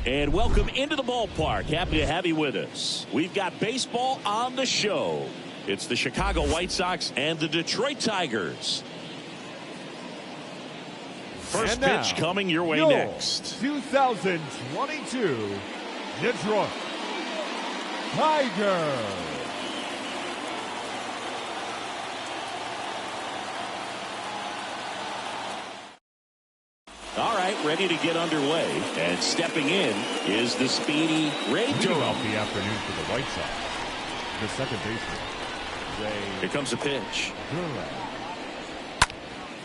And welcome into the ballpark. Happy to have you with us. We've got baseball on the show. It's the Chicago White Sox and the Detroit Tigers. First pitch coming your way next. 2022 Detroit Tigers. All right, ready to get underway. And stepping in is the speedy Ray Durham. Off the afternoon for the White Sox. The second baseman, Ray. Here comes the pitch. Durham.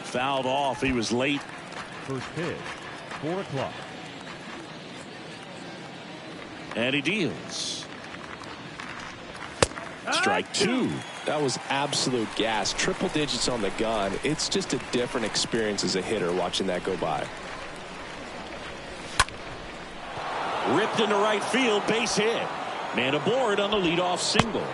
Fouled off. He was late. First pitch, 4 o'clock. And he deals. Strike 2. That was absolute gas. Triple digits on the gun. It's just a different experience as a hitter watching that go by. Ripped into right field, base hit. Man aboard on the leadoff single.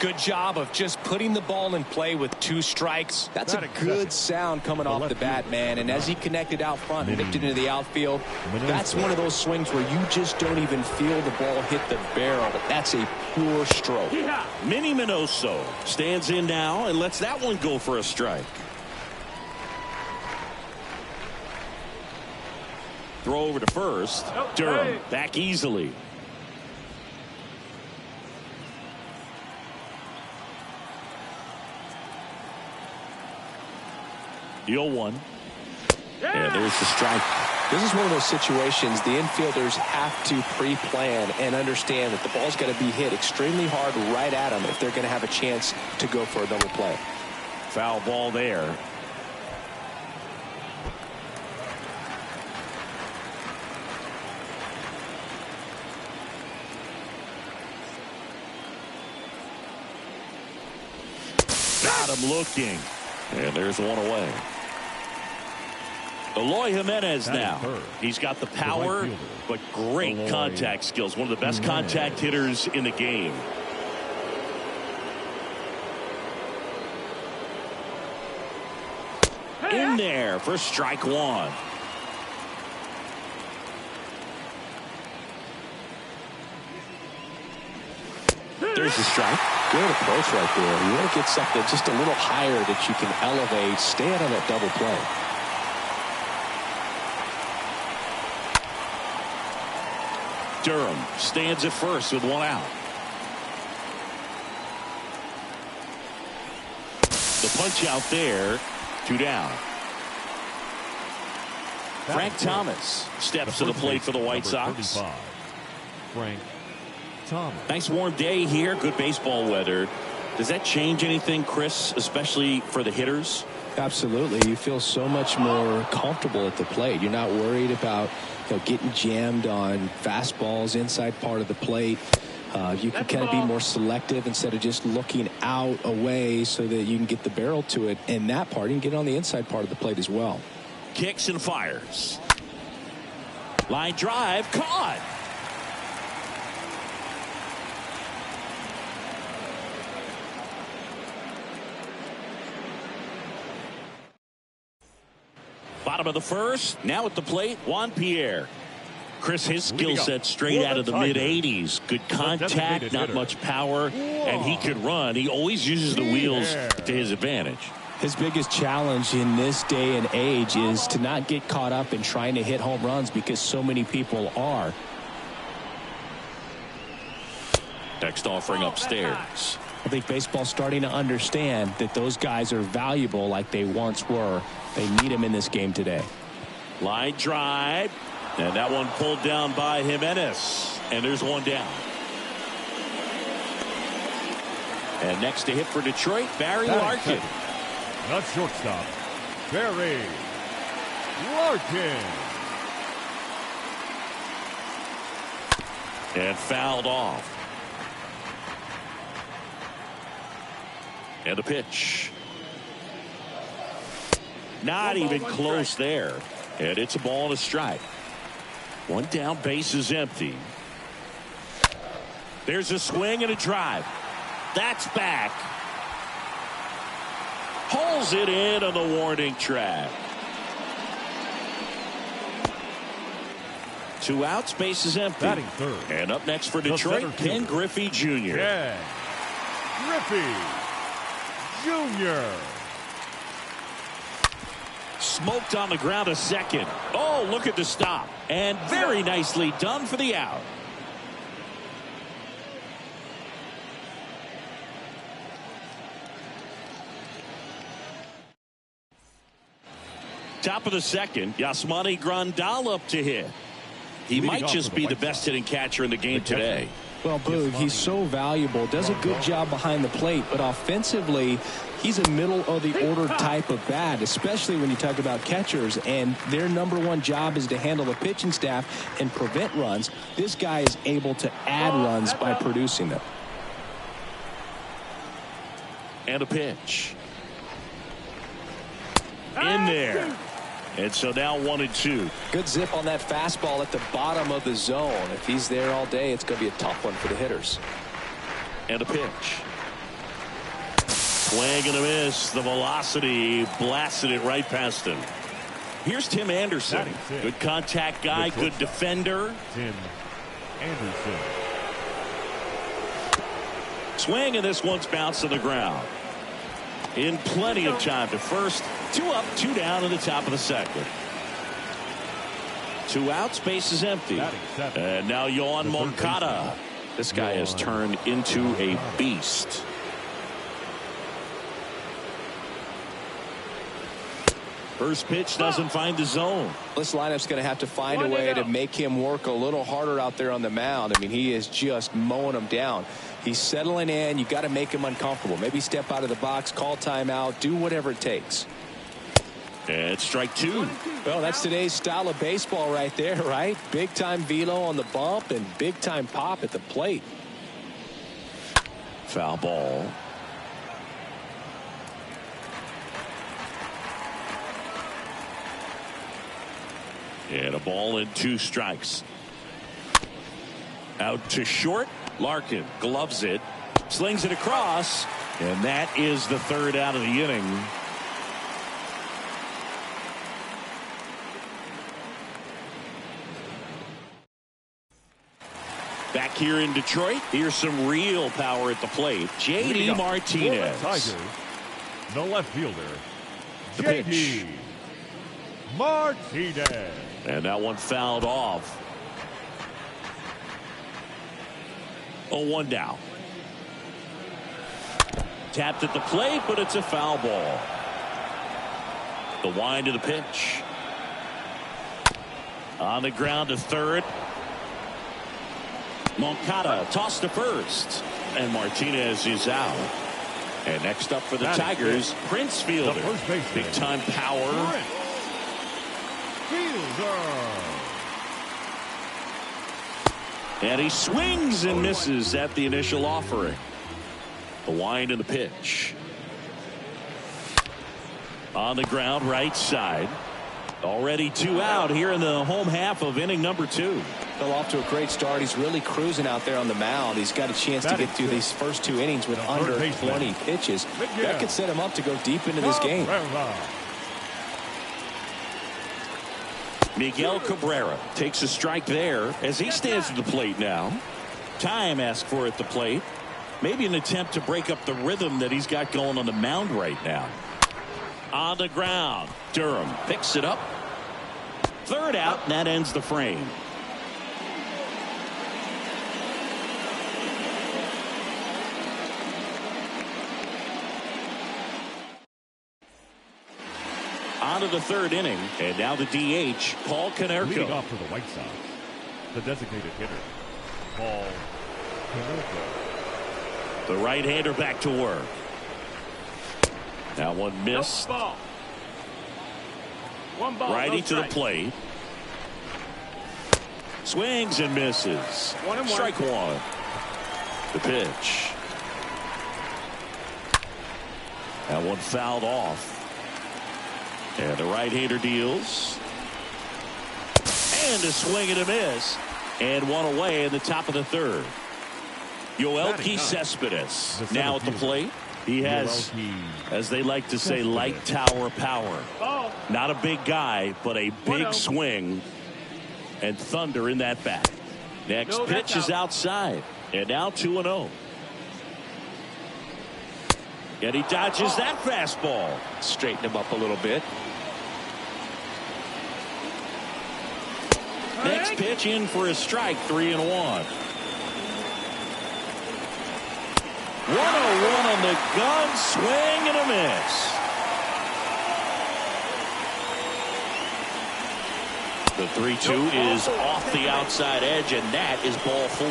Good job of just putting the ball in play with 2 strikes. That's a good sound coming off the bat, man. And as he connected out front and whipped it into the outfield, that's one of those swings where you just don't even feel the ball hit the barrel. That's a pure stroke. Yeah. Minnie Minoso stands in now and lets that one go for a strike. Throw over to first. Durham back easily. The 0-1. And there's the strike. This is one of those situations the infielders have to pre-plan and understand that the ball's got to be hit extremely hard right at them if they're going to have a chance to go for a double play. Foul ball there. Got him looking. And there's one away. Eloy Jimenez now. He's got the power, but great contact skills. One of the best contact hitters in the game. In there for strike 1. There's the strike. Good approach right there. You want to get something just a little higher that you can elevate. Stay out of that double play. Durham stands at first with 1 out. The punch out there. 2 down. Frank Thomas steps to the plate for the White Sox. Frank Thomas. Nice warm day here. Good baseball weather. Does that change anything, Chris, especially for the hitters? Absolutely. You feel so much more comfortable at the plate. You're not worried about getting jammed on fastballs inside part of the plate. You can kind of be more selective instead of just looking out away so that you can get the barrel to it. And that part, you can get on the inside part of the plate as well. Kicks and fires. Line drive caught. Bottom of the first. Now at the plate, Juan Pierre. Chris, his skill set straight out of the mid-80s. Good contact, not much power, and he could run. He always uses the wheels to his advantage. His biggest challenge in this day and age is to not get caught up in trying to hit home runs because so many people are. Next offering upstairs. I think baseball's starting to understand that those guys are valuable like they once were. They need them in this game today. Line drive. And that one pulled down by Jimenez. And there's 1 down. And next to hit for Detroit, Barry Larkin. Not shortstop, Barry Larkin. And fouled off. And a pitch. Not even close there. And it's a ball and a strike. 1 down, base is empty. There's a swing and a drive. That's back. Pulls it in on the warning track. 2 outs, base is empty. Batting third. And up next for Detroit, Ken Griffey Jr. Ken Griffey Jr. Smoked on the ground a second. Oh, look at the stop. And very nicely done for the out. Top of the second, Yasmani Grandal up to hit. He might just be the best hitting catcher in the game today. Well, Boog, he's so valuable, does a good job behind the plate, but offensively, he's a middle of the order type of bat, especially when you talk about catchers, and their #1 job is to handle the pitching staff and prevent runs. This guy is able to add runs by producing them. And a pitch. In there. And so now 1-2. Good zip on that fastball at the bottom of the zone. If he's there all day, it's going to be a tough one for the hitters. And a pitch. Swing and a miss. The velocity blasted it right past him. Here's Tim Anderson. Good contact guy, good defender. Tim Anderson. Swing, and this one's bounced to the ground. In plenty of time to first. 2 up, 2 down in the top of the second. 2 outs, base is empty. And now Yohan Moncada. This guy has turned into a beast. First pitch doesn't find the zone. This lineup's going to have to find a way to make him work a little harder out there on the mound. I mean, he is just mowing them down. He's settling in. You got to make him uncomfortable. Maybe step out of the box, call timeout, do whatever it takes. And strike 2. Well, that's today's style of baseball right there, right? Big time velo on the bump and big time pop at the plate. Foul ball. And a ball and 2 strikes. Out to short. Larkin gloves it, slings it across, and that is the 3rd out of the inning. Back here in Detroit, here's some real power at the plate. J.D. Martinez. Tigers, the left fielder, The J.D. pitch. Martinez. And that one fouled off. 0-1 down. Tapped at the plate, but it's a foul ball. The wind of the pitch. On the ground to third. Moncada tossed to first. And Martinez is out. And next up for the Tigers, Prince Fielder. Big time power. And he swings and misses at the initial offering. The wind and the pitch. On the ground, right side. Already 2 out here in the home half of inning number 2. Fell off to a great start. He's really cruising out there on the mound. He's got a chance to get through these first 2 innings with under 20 pitches. That could set him up to go deep into this game. Miguel Cabrera takes a strike there as he stands at the plate now. Time asked for at the plate. Maybe an attempt to break up the rhythm that he's got going on the mound right now. On the ground, Durham picks it up. 3rd out, and that ends the frame. On to the 3rd inning, and now the DH, Paul Konerko. Leading off for the White Sox, the designated hitter, Paul Konerko. The right-hander back to work. That one missed. One ball, righty to the plate. Swings and misses. 1-1. Strike 1. The pitch. That one fouled off. And the right-hander deals. And a swing and a miss. And one away in the top of the 3rd. Yoelqui Cespedes now at the plate. He has, as they like to say, light tower power. Not a big guy, but a big swing. and thunder in that bat. Next pitch is outside. And now 2-0. And he dodges that fastball. Straighten him up a little bit. Next pitch in for a strike. 3-1. 1-0-1 on the gun. Swing and a miss. The 3-2 is off the outside edge, and that is ball 4.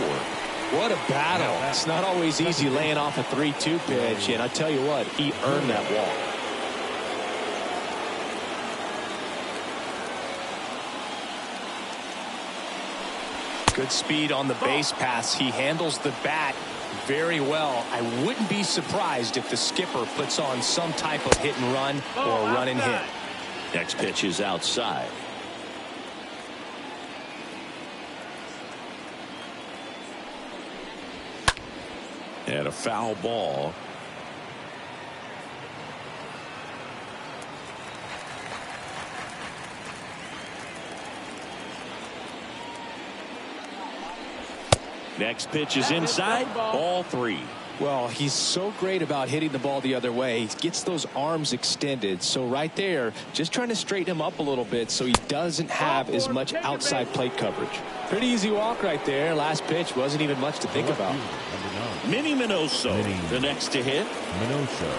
What a battle. It's not always easy laying off a 3-2 pitch, and I tell you what, he earned that walk. Good speed on the base pass. He handles the bat very well. I wouldn't be surprised if the skipper puts on some type of hit and run or run and hit. Next pitch is outside. And a foul ball. Next pitch is inside. Ball 3. Well, he's so great about hitting the ball the other way. He gets those arms extended. So right there, just trying to straighten him up a little bit so he doesn't have as much outside plate coverage. Pretty easy walk right there. Last pitch wasn't even much to think about. Minnie Minoso, the next to hit. Minoso.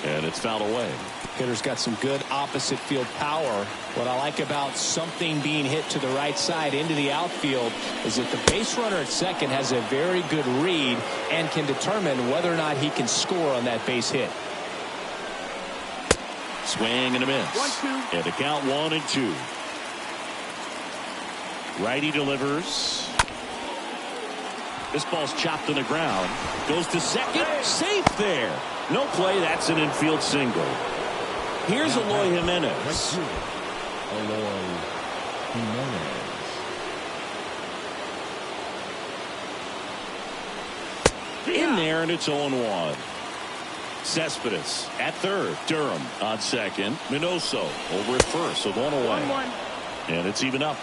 And it's fouled away. Hitter's got some good opposite field power. What I like about something being hit to the right side into the outfield is that the base runner at second has a very good read and can determine whether or not he can score on that base hit. Swing and a miss. 1-2. And a count 1-2. Righty delivers. This ball's chopped on the ground. Goes to second. Safe there. No play. That's an infield single. Here's Eloy Jimenez. Eloy Jimenez. In there, and it's 0-1. Cespedes at third. Durham on second. Minoso over at first, so 1 away. And it's even up.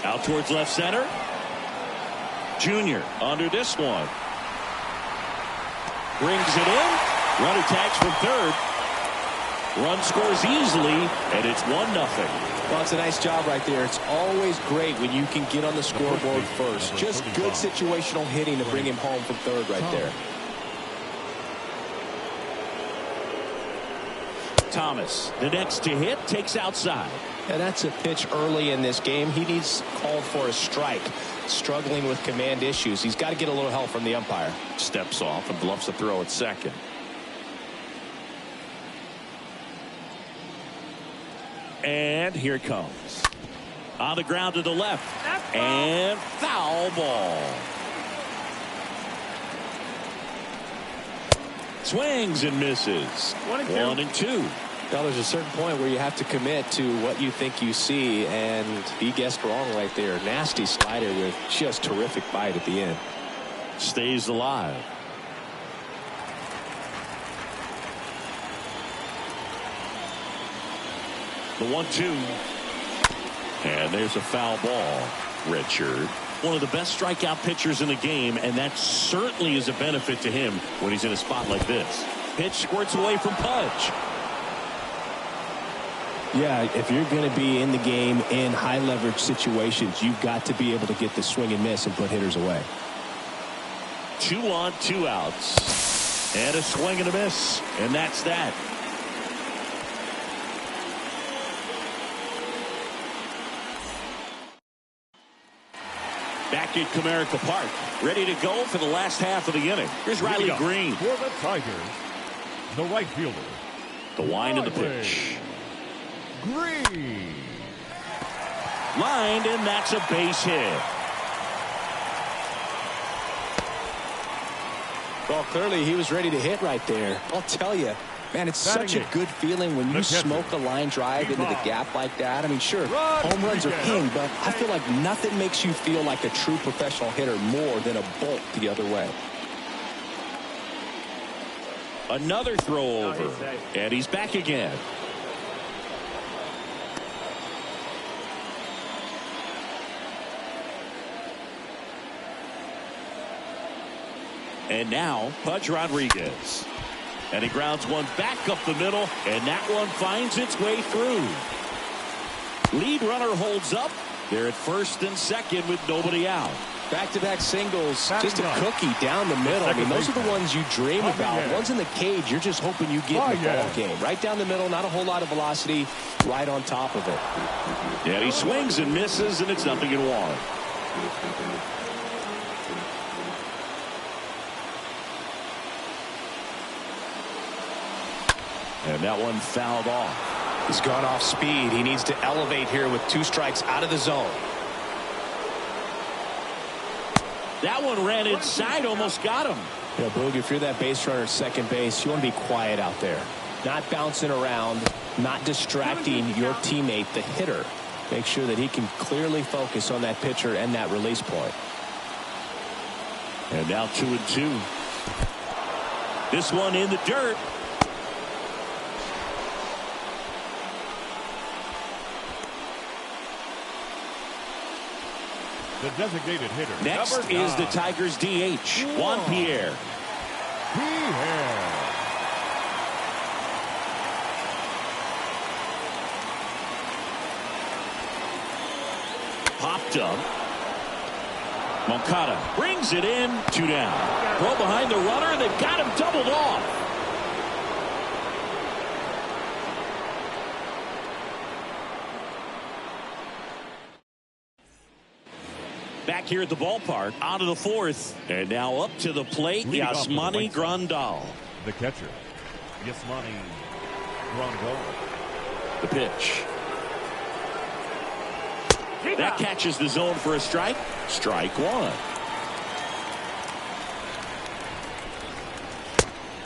Out towards left center. Junior under this one. Brings it in. Runner tags from third. Run scores easily, and it's 1-0. Well, it's a nice job right there. It's always great when you can get on the scoreboard first. Just good situational hitting to bring him home from third right there. Thomas, the next to hit, takes outside. And that's a pitch early in this game. He needs called for a strike. Struggling with command issues. He's got to get a little help from the umpire. Steps off and bluffs a throw at second. And here it comes. On the ground to the left. And foul ball. Swings and misses. 1-2. Now there's a certain point where you have to commit to what you think you see, and he guessed wrong right there. Nasty slider with just terrific bite at the end. Stays alive. The 1-2. And there's a foul ball. Richard, one of the best strikeout pitchers in the game, and that certainly is a benefit to him when he's in a spot like this. Pitch squirts away from Pudge. Yeah, if you're going to be in the game in high leverage situations, you've got to be able to get the swing and miss and put hitters away. 2 on, 2 outs. And a swing and a miss. And that's that. Back at Comerica Park, ready to go for the last half of the inning. Here's Riley Green. For the Tigers, the right fielder. The wind of the pitch. Green. Lined, and that's a base hit. Well, clearly he was ready to hit right there. I'll tell you, man, it's such a good feeling when you smoke a line drive into the gap like that. I mean, sure, home runs are king, but I feel like nothing makes you feel like a true professional hitter more than a bolt the other way. Another throw over. And he's back again. And now, Pudge Rodriguez. And he grounds one back up the middle, and that one finds its way through. Lead runner holds up. They're at first and second with nobody out. Back-to-back singles, just a cookie down the middle. I mean, those are the ones you dream about. Ones in the cage, you're just hoping you get in the ball game. Right down the middle, not a whole lot of velocity, right on top of it. Yeah, he swings and misses, and it's 0-1. And that one fouled off. He's gone off speed. He needs to elevate here with 2 strikes out of the zone. That one ran inside, almost got him. Yeah, Boog, if you're that base runner at second base, you want to be quiet out there. Not bouncing around, not distracting your teammate, the hitter. Make sure that he can clearly focus on that pitcher and that release point. And now 2-2. This one in the dirt. The designated hitter. Next is the Tigers DH, Juan Pierre. Popped up. Moncada brings it in. 2 down. Throw behind the runner, and they've got him doubled off. Back here at the ballpark, out of the 4th. And now up to the plate, Yasmani Grandal. The catcher, Yasmani Grandal. The pitch. That catches the zone for a strike. Strike 1.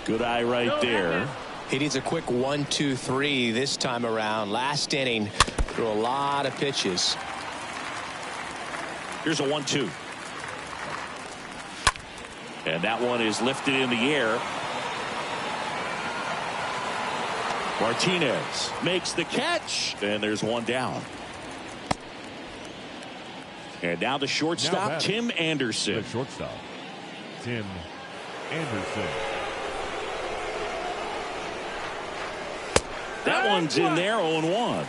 Good eye right there. He needs a quick 1-2-3 this time around. Last inning, threw a lot of pitches. Here's a 1-2. And that one is lifted in the air. Martinez makes the catch, and there's one down. And now the shortstop, Tim Anderson. The shortstop, Tim Anderson. That one's in there, 0-1.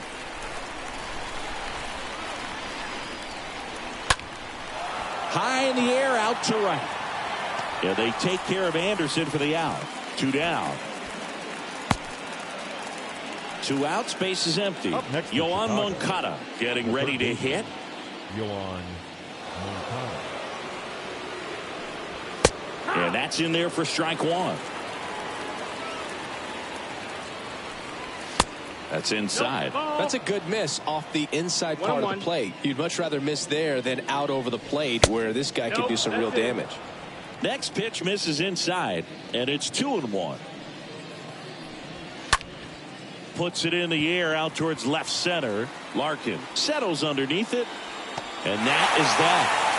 High in the air, out to right. Yeah, they take care of Anderson for the out. 2 down. 2 outs, base is empty. Yoan Moncada getting ready to hit. Yoan Moncada. And that's in there for strike 1. That's inside. That's a good miss off the inside part of the plate. You'd much rather miss there than out over the plate where this guy could do some real damage. Next pitch misses inside, and it's 2-1. Puts it in the air out towards left center. Larkin settles underneath it, and that is that.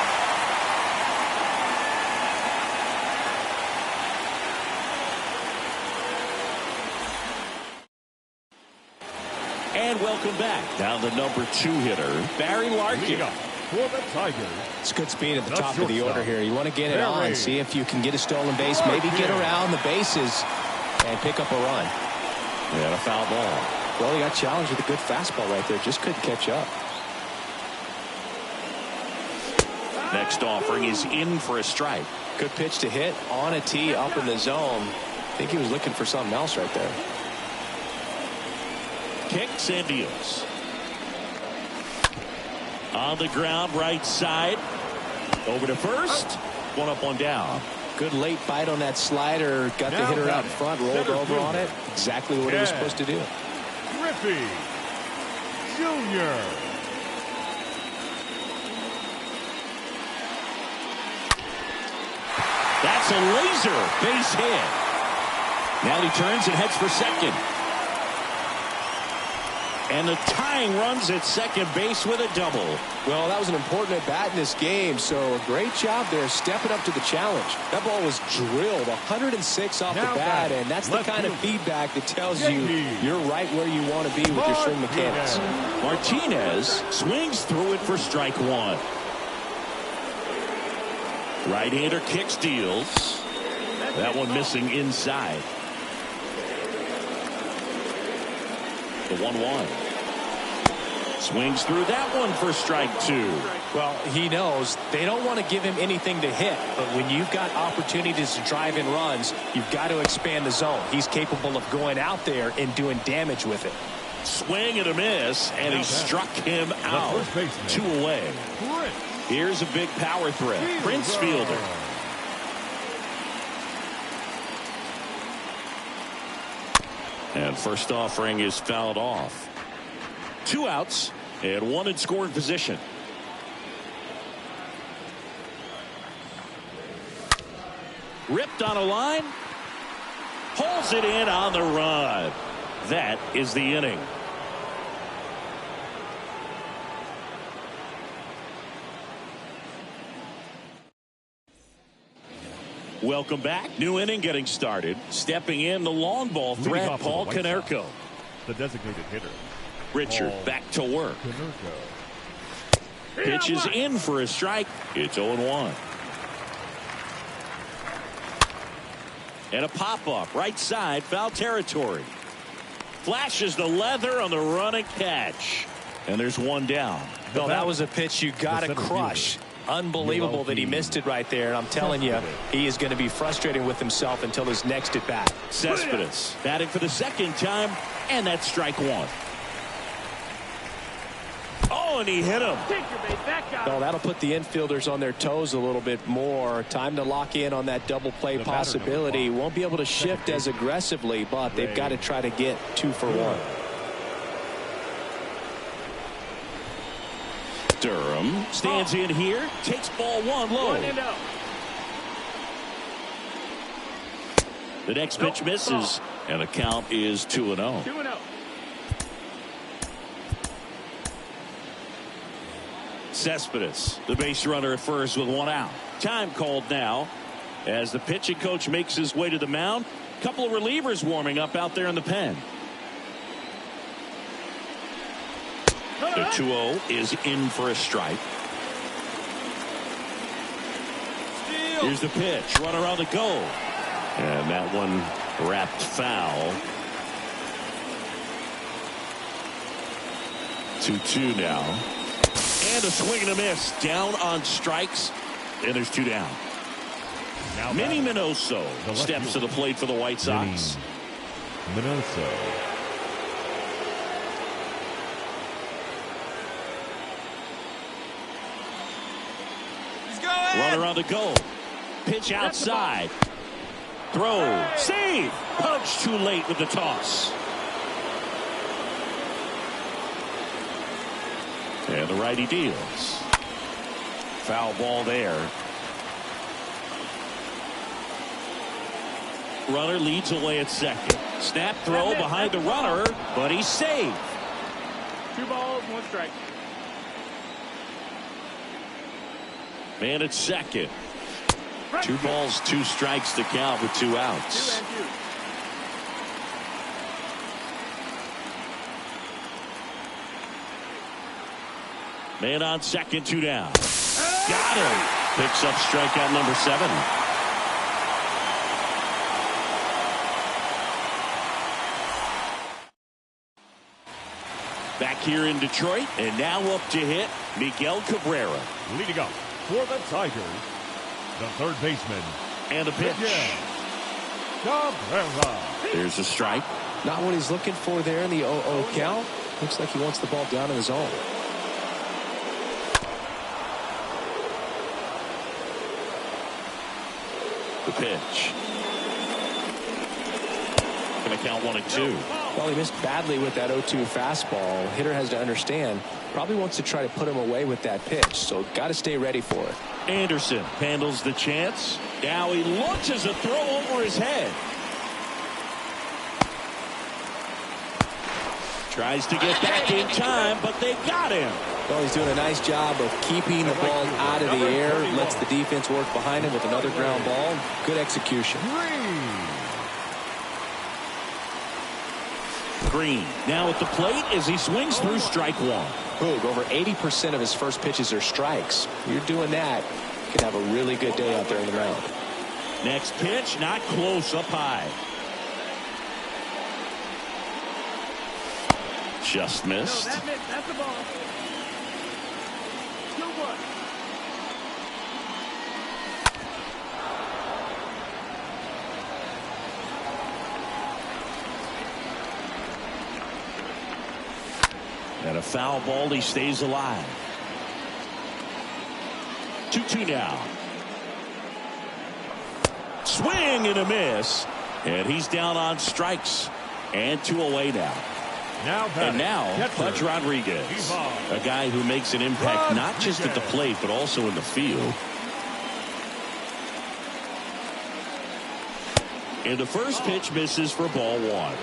And welcome back. Down the number 2 hitter, Barry Larkin. For the Tigers. It's good speed at the top of the order here. You want to get it on, see if you can get a stolen base, maybe get around the bases and pick up a run. Yeah, a foul ball. Well, he got challenged with a good fastball right there. Just couldn't catch up. Next offering is in for a strike. Good pitch to hit on a tee up in the zone. I think he was looking for something else right there. Kicks and deals. On the ground, right side. Over to first. One up, one down. Good late bite on that slider. Got the hitter out in front, rolled over on it. Exactly what he was supposed to do. Griffey Jr. That's a laser base hit. Now he turns and heads for second. And the tying runs at second base with a double. Well, that was an important at-bat in this game, so a great job there stepping up to the challenge. That ball was drilled 106 off the bat, and that's the kind of feedback that tells you you're right where you want to be with your swing mechanics. Martinez swings through it for strike one. Right-hander kicks, deals. That one missing inside. The 1-1. Swings through that one for strike two. Well, he knows they don't want to give him anything to hit, but when you've got opportunities to drive in runs, you've got to expand the zone. He's capable of going out there and doing damage with it. Swing and a miss, and he struck him out. 2 away. Here's a big power threat. Prince Fielder. And first offering is fouled off. 2 outs and 1 in scoring position. Ripped on a line. Pulls it in on the run. That is the inning. Welcome back. New inning getting started. Stepping in the long ball threat, Paul Konerko. The designated hitter. Richard back to work. Pitches in for a strike. It's 0-1. And a pop-up right side, foul territory. Flashes the leather on the run and catch. And there's 1 down. No, that was a pitch you got to crush. Unbelievable that he missed it right there. And I'm telling you, he is going to be frustrated with himself until his next at bat. Cespedes batting for the second time, and that's strike 1. Oh, and he hit him. No, that'll put the infielders on their toes a little bit more. Time to lock in on that double play possibility. Won't be able to shift as aggressively, but they've got to try to get 2 for 1. Durham stands in here, takes ball 1 low. The next pitch misses, and the count is 2-0. Cespedes, the base runner at first with 1 out. Time called now as the pitching coach makes his way to the mound. Couple of relievers warming up out there in the pen. The 2-0 is in for a strike. Here's the pitch. Runner on the go. And that one wrapped foul. 2-2 now. And a swing and a miss. Down on strikes. And there's 2 down. Manny Minoso steps to the plate for the White Sox. Minoso. Runner on the go. Pitch outside. Throw. Save. Punch too late with the toss. And the righty deals. Foul ball there. Runner leads away at second. Snap throw behind the runner, but he's saved. 2 balls, 1 strike. Man at second. 2 balls, 2 strikes to count with 2 outs. 2 and 2. Man on second, 2 down. Got him. Picks up strikeout number 7. Back here in Detroit, and now up to hit Miguel Cabrera. Leading up for the Tigers, the third baseman. And a pitch. Cabrera. There's a strike. Not what he's looking for there in the 0-0 count. Looks like he wants the ball down in the zone. The pitch. Going to count 1 and 2. Well, he missed badly with that 0-2 fastball. Hitter has to understand, probably wants to try to put him away with that pitch, so got to stay ready for it. Anderson handles the chance. Now he launches a throw over his head. Tries to get back in time, but they got him. Well, he's doing a nice job of keeping the ball out of the air. Lets the defense work behind him with another ground ball. Good execution. Green now at the plate as he swings through strike one. Boog, over 80% of his first pitches are strikes. You're doing that, you can have a really good day out there in the mound. Next pitch, not close, up high. Just missed. No, that's the ball. 2-1. And a foul ball, he stays alive. 2-2 now. Swing and a miss. And he's down on strikes. And 2 away now. And now, Pudge Rodriguez, a guy who makes an impact not just at the plate, but also in the field. And the first pitch misses for ball 1.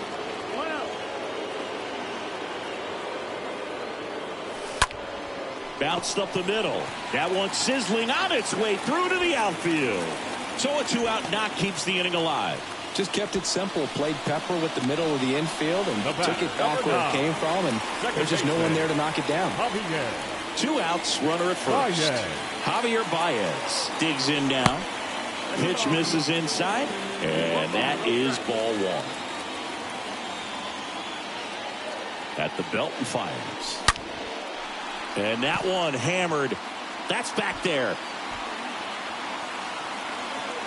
Bounced up the middle. That one sizzling on its way through to the outfield. So a 2-out knock keeps the inning alive. Just kept it simple. Played pepper with the middle of the infield and took it back where it came from. And there's just no one there to knock it down. 2 outs, runner at first. Javier Baez digs in now. Pitch misses inside. And that is ball 1. At the belt and fires. And that one hammered. That's back there.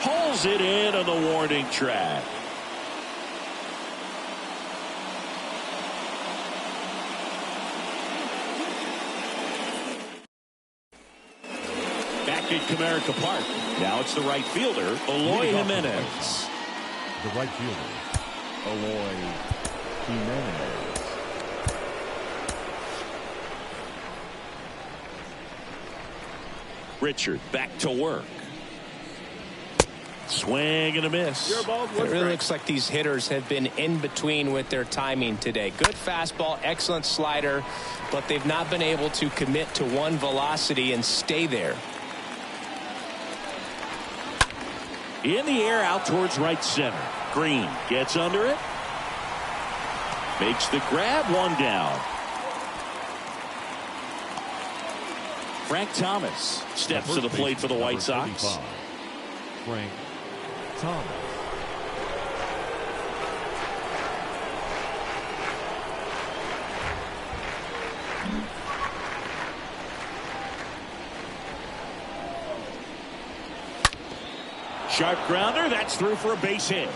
Pulls it in on the warning track. Back at Comerica Park. Now it's the right fielder, Eloy Jimenez. The right fielder, Eloy Jimenez. Richard back to work. Swing and a miss. It really looks like these hitters have been in between with their timing today. Good fastball, excellent slider, but they've not been able to commit to one velocity and stay there. In the air out towards right center. Green gets under it. Makes the grab, 1 down. Frank Thomas steps to the plate for the White Sox. Frank Thomas. Sharp grounder, that's through for a base hit.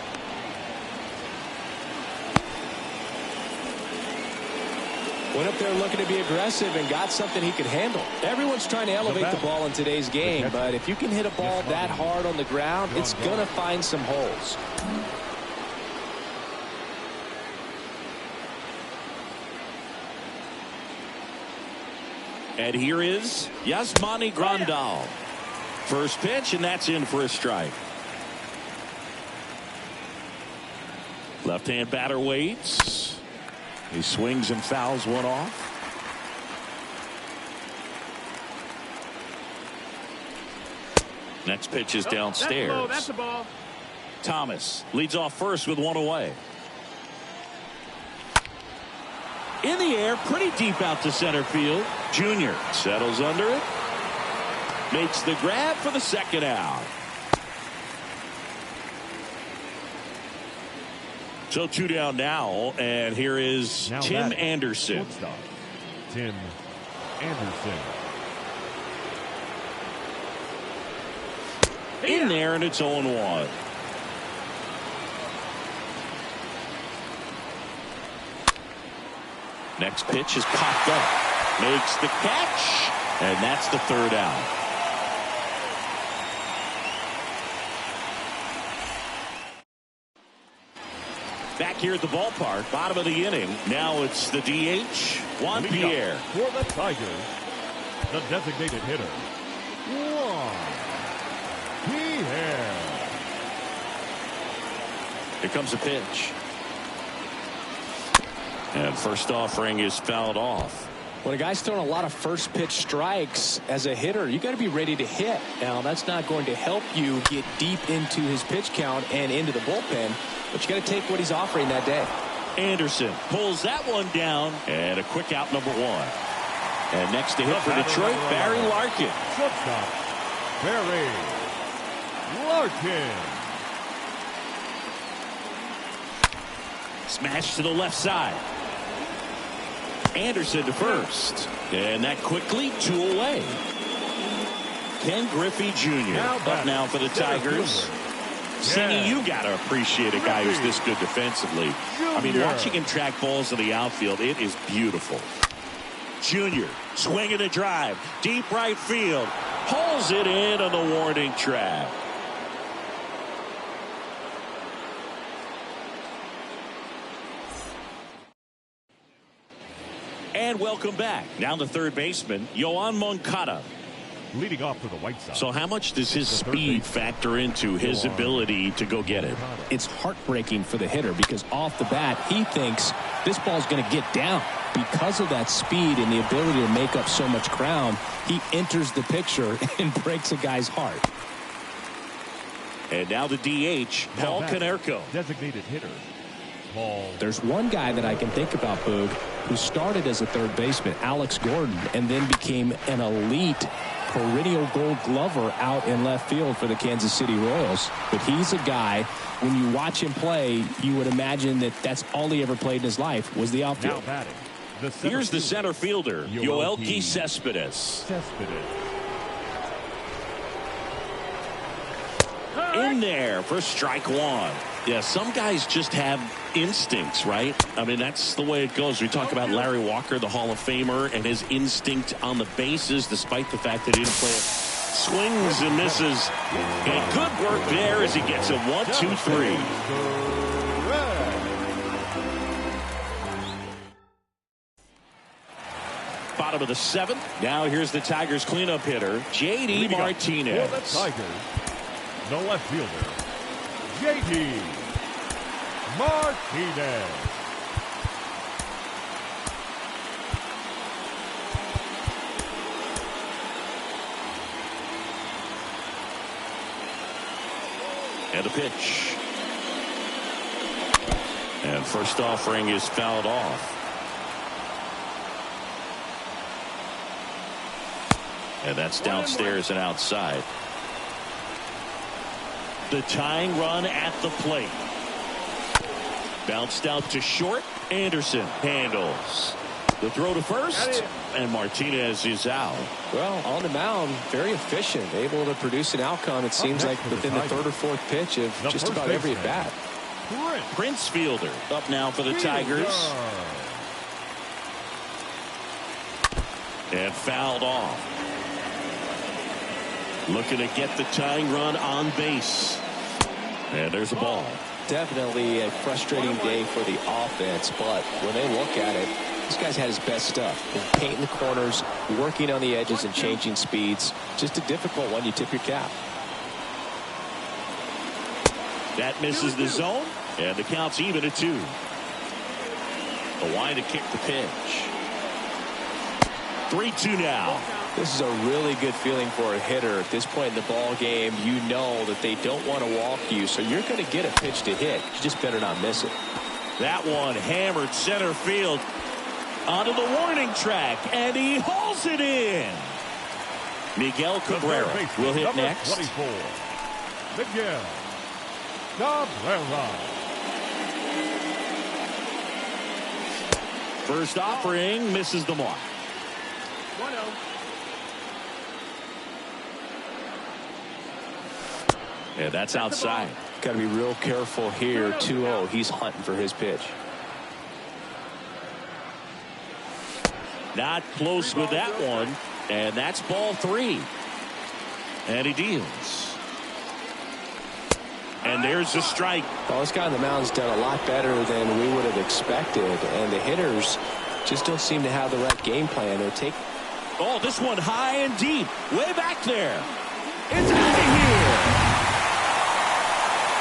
Went up there looking to be aggressive and got something he could handle. Everyone's trying to elevate the ball in today's game, but if you can hit a ball that hard on the ground, it's going to find some holes. And here is Yasmani Grandal. First pitch, and that's in for a strike. Left-hand batter waits. He swings and fouls one off. Next pitch is downstairs. That's the ball. Thomas leads off first with 1 away. In the air, pretty deep out to center field. Junior settles under it. Makes the grab for the 2nd out. So 2 down now, and here is Tim Anderson. Tim Anderson. In there, and it's 0-1. Next pitch is popped up. Makes the catch, and that's the 3rd out. Back here at the ballpark, bottom of the inning. Now it's the DH, Juan Pierre. For the Tigers, the designated hitter, Juan Pierre. Here comes a pitch. And first offering is fouled off. When a guy's throwing a lot of first pitch strikes as a hitter, you got to be ready to hit. Now, that's not going to help you get deep into his pitch count and into the bullpen, but you got to take what he's offering that day. Anderson pulls that one down, and a quick out, number 1. And next to hit for Detroit, Barry Larkin. Shortstop, Barry Larkin. Smash to the left side. Anderson to first. And that quickly 2 away. Ken Griffey Jr. up now for the Tigers. Singy, you got to appreciate a guy who's this good defensively. I mean, watching him track balls in the outfield, it is beautiful. Jr. swinging a drive. Deep right field. Pulls it in on the warning track. And welcome back. Now the third baseman, Yoan Moncada. Leading off for the White Sox. So how much does his speed factor into his ability to go get it? It's heartbreaking for the hitter because off the bat, he thinks this ball's going to get down. Because of that speed and the ability to make up so much ground, he enters the picture and breaks a guy's heart. And now the DH, Paul Konerko. Designated hitter, Paul. There's one guy that I can think about, Boog, who started as a third baseman, Alex Gordon, and then became an elite perennial Gold Glover out in left field for the Kansas City Royals. But he's a guy, when you watch him play, you would imagine that that's all he ever played in his life was the outfield. Now batting. Here's the center fielder, Yoelqui Cespedes. In there for strike 1. Yeah, some guys just have instincts, right? I mean, that's the way it goes. We talk about Larry Walker, the Hall of Famer, and his instinct on the bases, despite the fact that he didn't play it. Swings and misses. And good work there as he gets it 1, 2, 3. Bottom of the 7th. Now here's the Tigers cleanup hitter, J.D. Martinez. For the Tigers, the left fielder, J.D. Martinez. And a pitch. And first offering is fouled off. And that's downstairs and outside. The tying run at the plate. Bounced out to short. Anderson handles. The throw to first. And Martinez is out. Well, on the mound, very efficient. Able to produce an outcome, it seems like, within the third or fourth pitch of just about every at-bat. Prince Fielder up now for the Tigers. And fouled off. Looking to get the tying run on base. And there's a ball. Definitely a frustrating day for the offense, but when they look at it, this guy's had his best stuff. Painting the corners, working on the edges, and changing speeds. Just a difficult one. You tip your cap. That misses the zone, and the count's even at 2. The line to kick the pitch. 3-2 now. This is a really good feeling for a hitter at this point in the ball game. You know that they don't want to walk you, so you're going to get a pitch to hit. You just better not miss it. That one hammered center field onto the warning track, and he hauls it in. Miguel Cabrera will hit next. 24. Miguel Cabrera. First offering misses the mark. 1-0. And that's outside. Got to be real careful here. 2-0. He's hunting for his pitch. Not close with that one. And that's ball 3. And he deals. And there's the strike. Well, this guy on the mound's done a lot better than we would have expected. And the hitters just don't seem to have the right game plan. They're taking. Oh, this one high and deep. Way back there. It's out of here.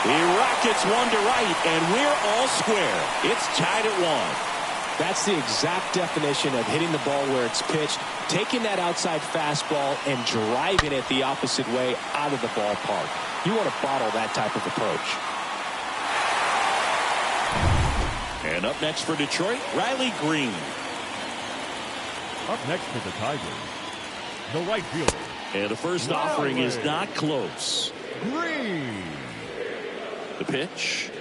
He rockets one to right, and we're all square. It's tied at 1. That's the exact definition of hitting the ball where it's pitched, taking that outside fastball and driving it the opposite way out of the ballpark. You want to bottle that type of approach. And up next for Detroit, Riley Green. Up next for the Tigers, the right fielder. And the first offering is not close. Green. The pitch.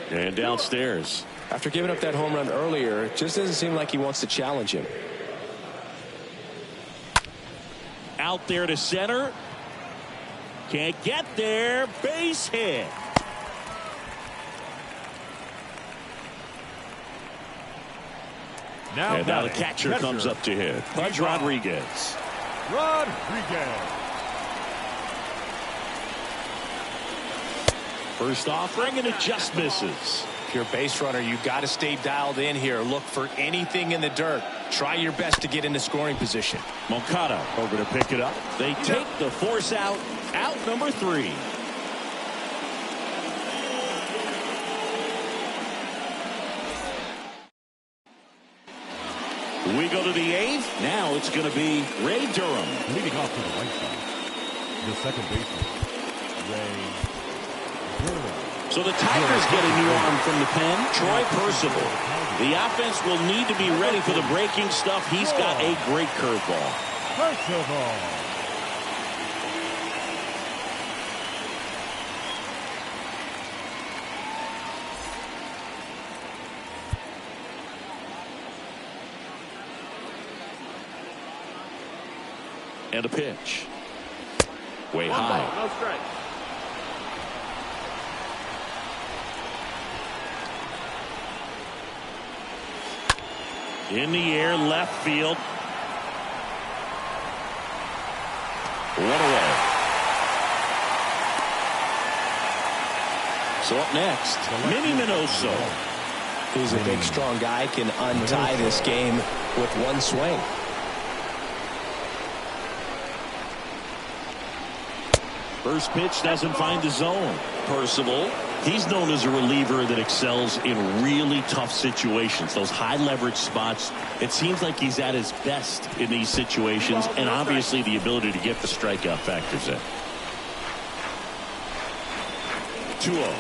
And downstairs. After giving up that home run earlier, it just doesn't seem like he wants to challenge him. Out there to center. Can't get there. Base hit. Now the catcher comes up to hit. Pudge Rodriguez. First offering, and it just misses. If you're a base runner, you've got to stay dialed in here. Look for anything in the dirt. Try your best to get into scoring position. Moncada over to pick it up. They take the force out. Out number 3. We go to the 8th. Now it's going to be Ray Durham. Leading off to the right side, the second baseman, Ray Durham. So the Tigers get a new arm from the pen, Troy Percival. The offense will need to be ready for the breaking stuff. He's got a great curveball. Percival. And a pitch. Way high. No strike. In the air, left field. One away. So up next, Minnie Minoso. He's a big, strong guy, can untie this game with one swing. First pitch doesn't find the zone. Percival, he's known as a reliever that excels in really tough situations. Those high leverage spots, it seems like he's at his best in these situations, and obviously the ability to get the strikeout factors in. 2-0.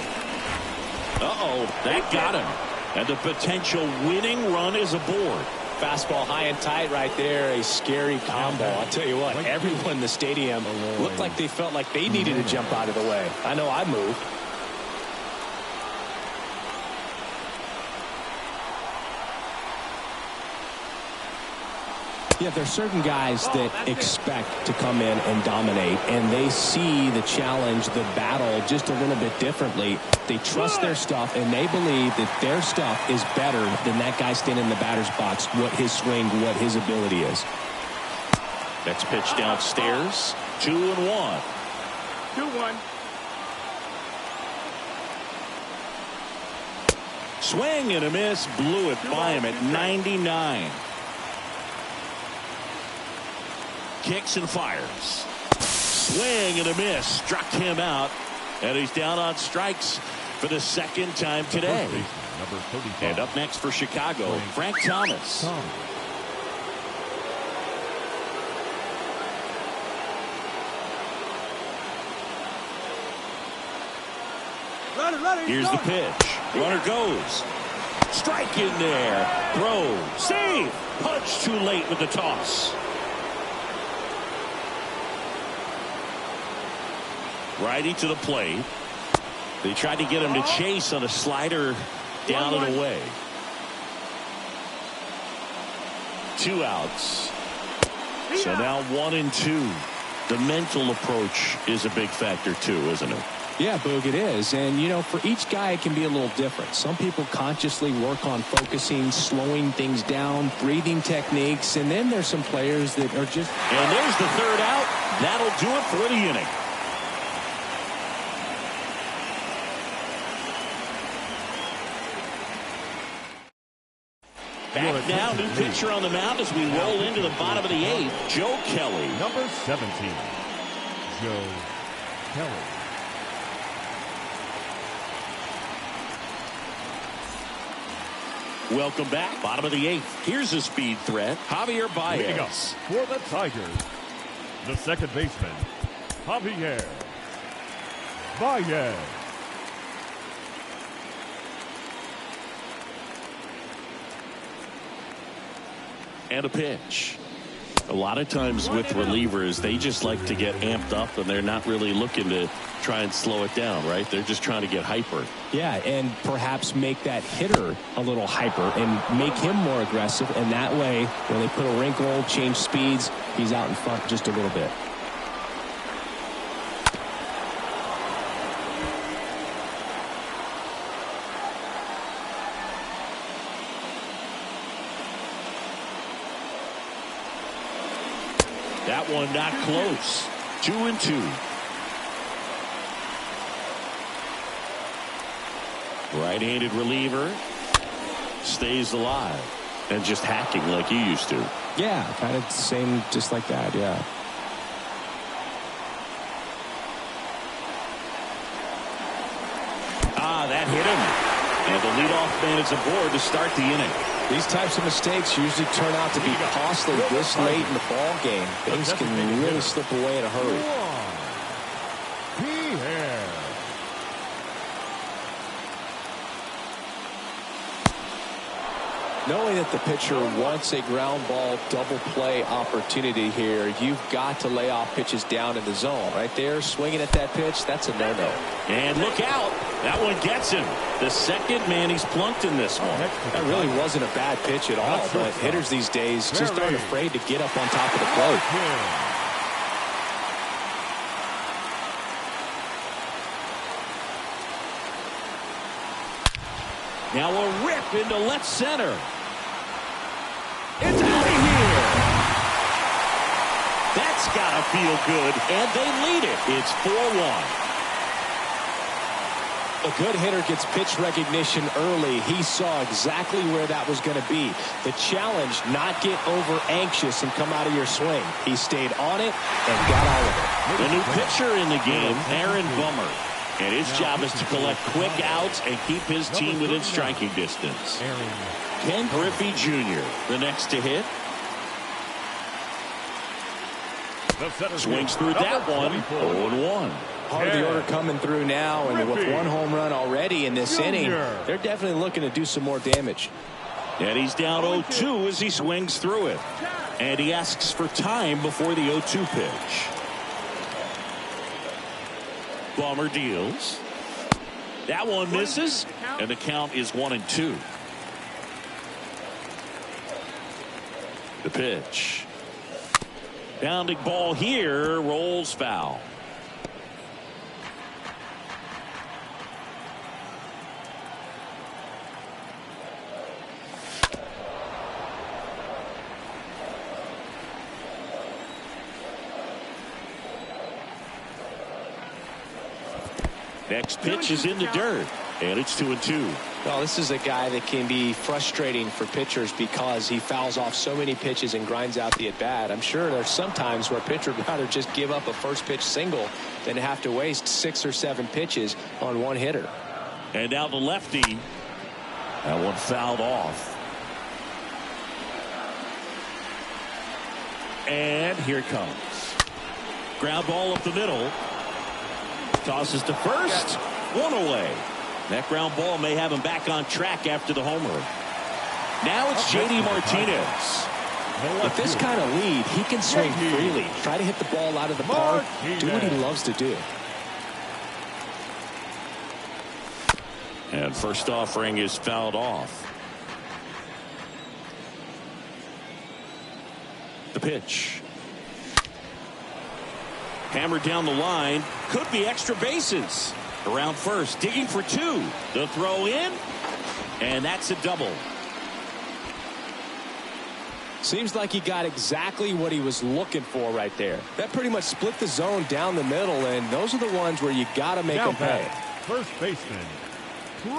That got him. And the potential winning run is aboard. Fastball high and tight right there. A scary combo. I'll tell you what, everyone in the stadium looked like they felt like they needed to jump out of the way. I know I moved. Yeah, there's certain guys that expect to come in and dominate, and they see the challenge, the battle just a little bit differently. They trust their stuff, and they believe that their stuff is better than that guy standing in the batter's box, what his swing, what his ability is. Next pitch downstairs. 2-1. 2-1. Swing and a miss. Blew it by him at 99. Kicks and fires. Swing and a miss. Struck him out. And he's down on strikes for the second time today. Number 35. And up next for Chicago, Frank Thomas. Here's the pitch. Runner goes. Strike in there. Throw. Save. Punch too late with the toss. Righty to the plate. They tried to get him to chase on a slider down and away. 2 outs. So now 1-2. The mental approach is a big factor too, isn't it? Yeah, Boog, it is. And, you know, for each guy, it can be a little different. Some people consciously work on focusing, slowing things down, breathing techniques. And then there's some players that are just... And there's the 3rd out. That'll do it for the inning. Back now, new pitcher on the mound as we roll into the bottom of the 8th, Joe Kelly. Number 17, Joe Kelly. Welcome back. Bottom of the 8th. Here's a speed threat. Javier Baez. For the Tigers, the second baseman, Javier Baez. And a pitch. A lot of times with relievers, they just like to get amped up, and they're not really looking to try and slow it down, right? They're just trying to get hyper. Yeah, and perhaps make that hitter a little hyper and make him more aggressive. And that way, when they put a wrinkle, change speeds, he's out in front just a little bit. That one not close. 2-2. Right-handed reliever stays alive and just hacking like he used to. Yeah, kind of the same, just like that. Yeah. That hit him. And the leadoff man is aboard to start the inning. These types of mistakes usually turn out to be costly this late in the ball game. Things can really slip away in a hurry. Knowing that the pitcher wants a ground ball double play opportunity here, you've got to lay off pitches down in the zone. Right there, swinging at that pitch, that's a no-no. And look out. That one gets him. The second man he's plunked in this one. That really wasn't a bad pitch at all, but hitters these days just aren't afraid to get up on top of the plate. Now a rip into left center. It's out of here. That's got to feel good. And they lead it. It's 4-1. A good hitter gets pitch recognition early. He saw exactly where that was going to be. The challenge, not get over anxious and come out of your swing. He stayed on it and got all of it. The new pitcher in the game, Aaron Bummer. And his job is to collect quick outs and keep his team within striking distance. Ken Griffey Jr., the next to hit. Swings through that one. 0-1. Part of the order coming through now, and with one home run already in this inning, they're definitely looking to do some more damage. And he's down 0-2 as he swings through it. And he asks for time before the 0-2 pitch. Bummer deals. That one misses, and the count is 1-2. The pitch. Bounding ball here, rolls foul. Next pitch is in the dirt, and it's 2-2. Well, this is a guy that can be frustrating for pitchers because he fouls off so many pitches and grinds out the at-bat. I'm sure there's some times where a pitcher would rather just give up a first pitch single than have to waste 6 or 7 pitches on one hitter. And now the lefty. That one fouled off. And here it comes. Ground ball up the middle. Tosses to first. One away. That ground ball may have him back on track after the homer. Now it's J.D. Martinez. With this kind of lead, he can swing freely. Try to hit the ball out of the park. Do what he loves to do. And first offering is fouled off. The pitch. Hammered down the line. Could be extra bases. Around first, digging for 2. The throw in, and that's a double. Seems like he got exactly what he was looking for right there. That pretty much split the zone down the middle, and those are the ones where you got to make them pay. First baseman.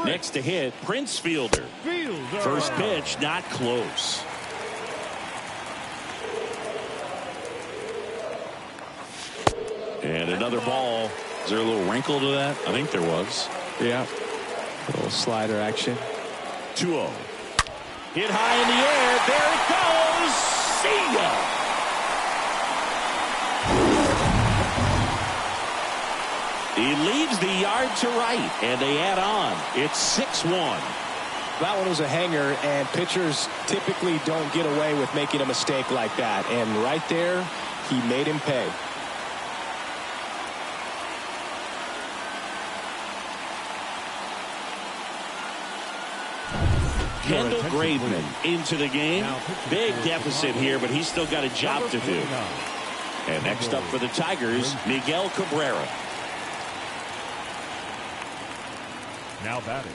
Next to hit, Prince Fielder. First pitch, not close. And another ball. Is there a little wrinkle to that? I think there was. Yeah. A little slider action. 2-0. Hit high in the air. There it goes. See ya. He leaves the yard to right, and they add on. It's 6-1. That one was a hanger, and pitchers typically don't get away with making a mistake like that. And right there, he made him pay. Kendall Graveman into the game. Big deficit here, but he's still got a job to do. And next up for the Tigers, Miguel Cabrera. Now batting.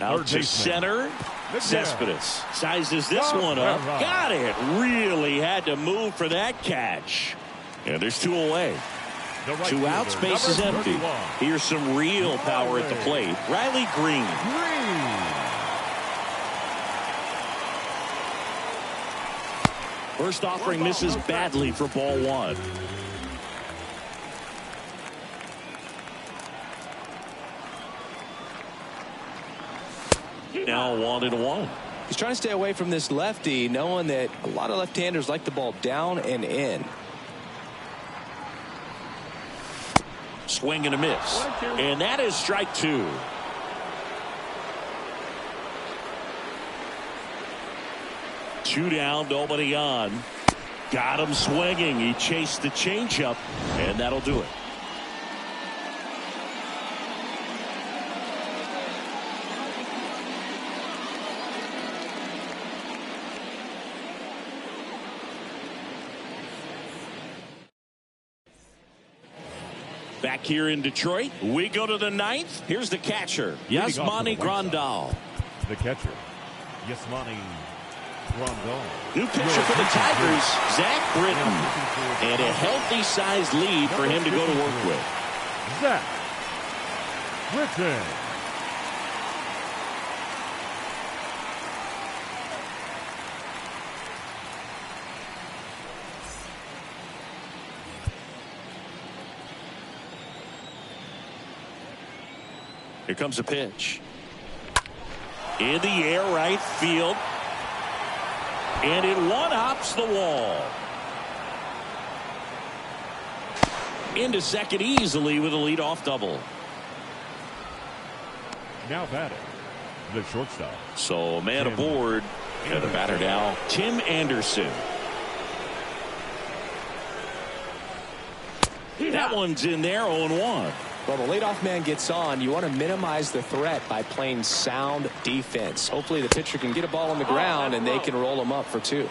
Out to center. Cespedes sizes this one up. Got it. Really had to move for that catch. And there's 2 away. 2 outs, base is empty. Here's some real power at the plate. Riley Green. First offering misses badly for ball 1. Now 1-1. He's trying to stay away from this lefty, knowing that a lot of left-handers like the ball down and in. Swing and a miss. And that is strike 2. Two down, nobody on. Got him swinging. He chased the changeup, and that'll do it. Back here in Detroit, we go to the 9th. Here's the catcher, Yasmani Grandal. The catcher, Yasmani Grandal. New pitcher for the Tigers, Zach Britton. And a healthy-sized lead for him to go to work with. Zach Britton. Here comes a pitch. In the air, right field. And it one-hops the wall. Into second easily with a leadoff double. Now batting, the shortstop. So a man aboard. And the batter now, Tim Anderson. That one's in there, 0-1. Well, the leadoff man gets on. You want to minimize the threat by playing sound defense. Hopefully the pitcher can get a ball on the ground and they can roll him up for 2.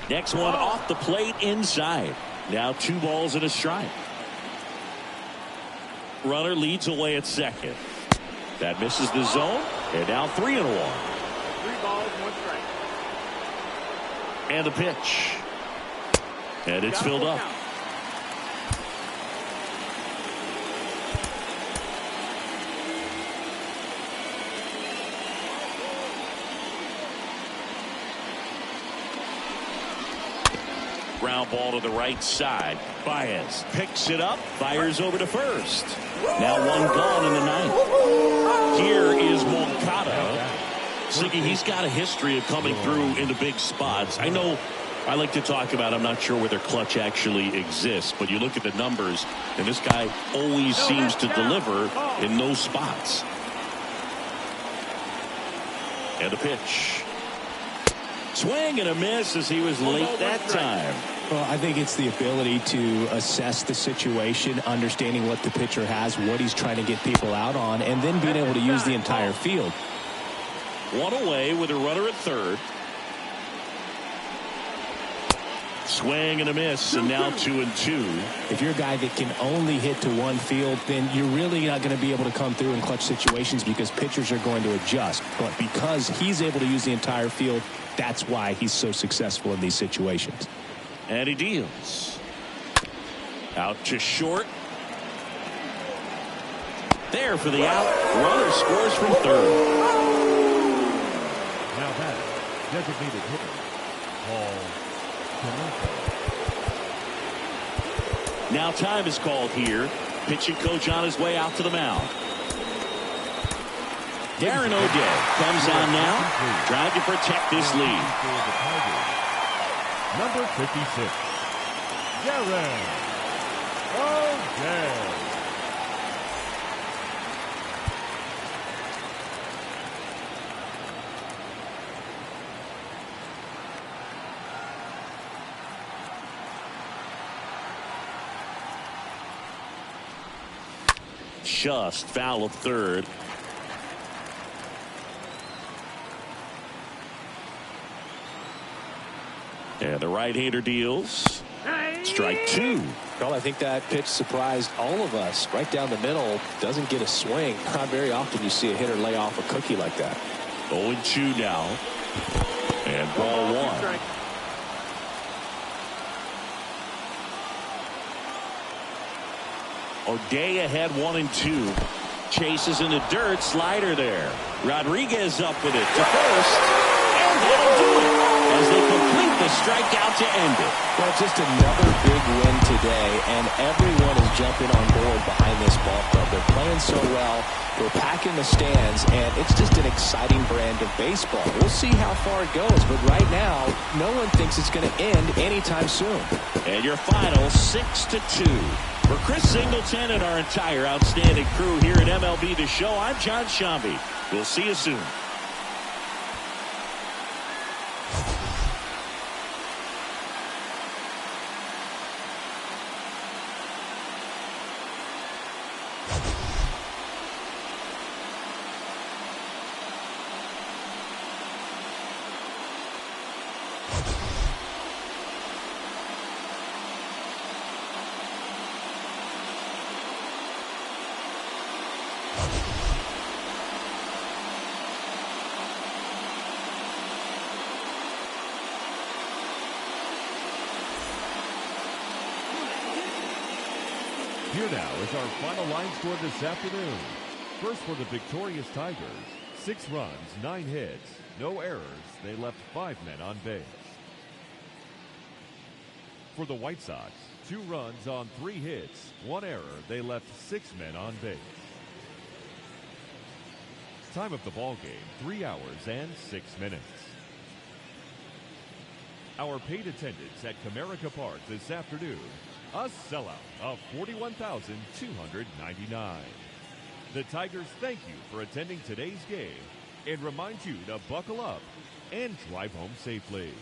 Next one off the plate inside. Now 2 balls and a strike. Runner leads away at second. That misses the zone. And now 3-1. 3 balls, 1 strike. And the pitch. And it's filled up. Ground ball to the right side. Baez picks it up, fires over to first. Now 1 gone in the 9th. Here is Moncada. Siggy, he's got a history of coming through into big spots. I know I like to talk about, I'm not sure whether clutch actually exists, but you look at the numbers, and this guy always seems to deliver in those spots. And a pitch. Swing and a miss as he was late that time. Well, I think it's the ability to assess the situation, understanding what the pitcher has, what he's trying to get people out on, and then being able to use the entire field. 1 away with a runner at third. Swing and a miss, and now 2-2. If you're a guy that can only hit to one field, then you're really not going to be able to come through in clutch situations because pitchers are going to adjust. But because he's able to use the entire field, that's why he's so successful in these situations. And he deals. Out to short. There for the out. Runner scores from third. Now that designated hitter, Paul. Now time is called here. Pitching coach on his way out to the mound. Darren O'Day comes on now, trying to protect this lead. Number 56, Darren O'Day. Just foul of third. And the right-hander deals. Strike two. Well, I think that pitch surprised all of us. Right down the middle, doesn't get a swing. Not very often you see a hitter lay off a cookie like that. 0-2 now. And ball one. O'Day ahead 1-2. Chases in the dirt. Slider there. Rodriguez up with it to first. And that'll do it as they complete the strikeout to end it. Well, just another big win today, and everyone is jumping on board behind this ball club. They're playing so well. We're packing the stands, and it's just an exciting brand of baseball. We'll see how far it goes, but right now, no one thinks it's going to end anytime soon. And your final 6-2. For Chris Singleton and our entire outstanding crew here at MLB The Show, I'm John Shambi. We'll see you soon. Here now is our final line score this afternoon. First for the victorious Tigers, 6 runs, 9 hits, no errors. They left 5 men on base. For the White Sox, 2 runs on 3 hits, 1 error. They left 6 men on base. Time of the ball game, 3 hours and 6 minutes. Our paid attendance at Comerica Park this afternoon, a sellout of 41,299. The Tigers thank you for attending today's game and remind you to buckle up and drive home safely.